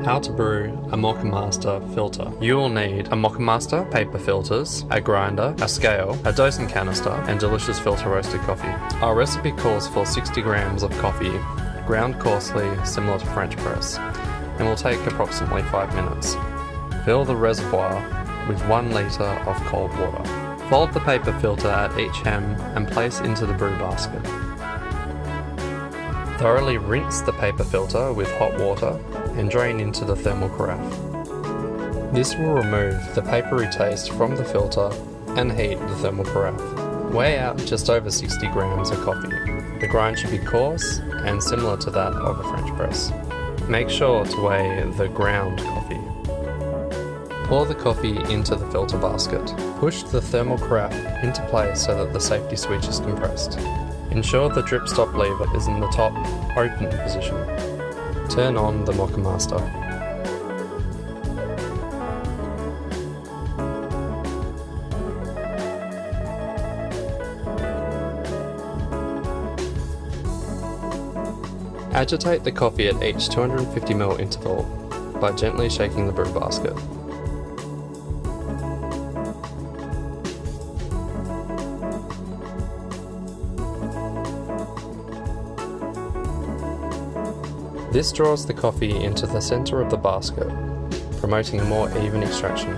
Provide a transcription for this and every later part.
How to brew a Moccamaster filter. You will need a Moccamaster, paper filters, a grinder, a scale, a dosing canister, and delicious filter roasted coffee. Our recipe calls for 60 grams of coffee, ground coarsely similar to French press, and will take approximately 5 minutes. Fill the reservoir with 1 litre of cold water. Fold the paper filter at each hem and place into the brew basket. Thoroughly rinse the paper filter with hot water and drain into the thermal carafe. This will remove the papery taste from the filter and heat the thermal carafe. Weigh out just over 60 grams of coffee. The grind should be coarse and similar to that of a French press. Make sure to weigh the ground coffee. Pour the coffee into the filter basket. Push the thermal carafe into place so that the safety switch is compressed. Ensure the drip stop lever is in the top open position. Turn on the Moccamaster. Agitate the coffee at each 250ml interval by gently shaking the brew basket. This draws the coffee into the centre of the basket, promoting a more even extraction.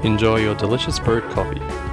Enjoy your delicious brewed coffee.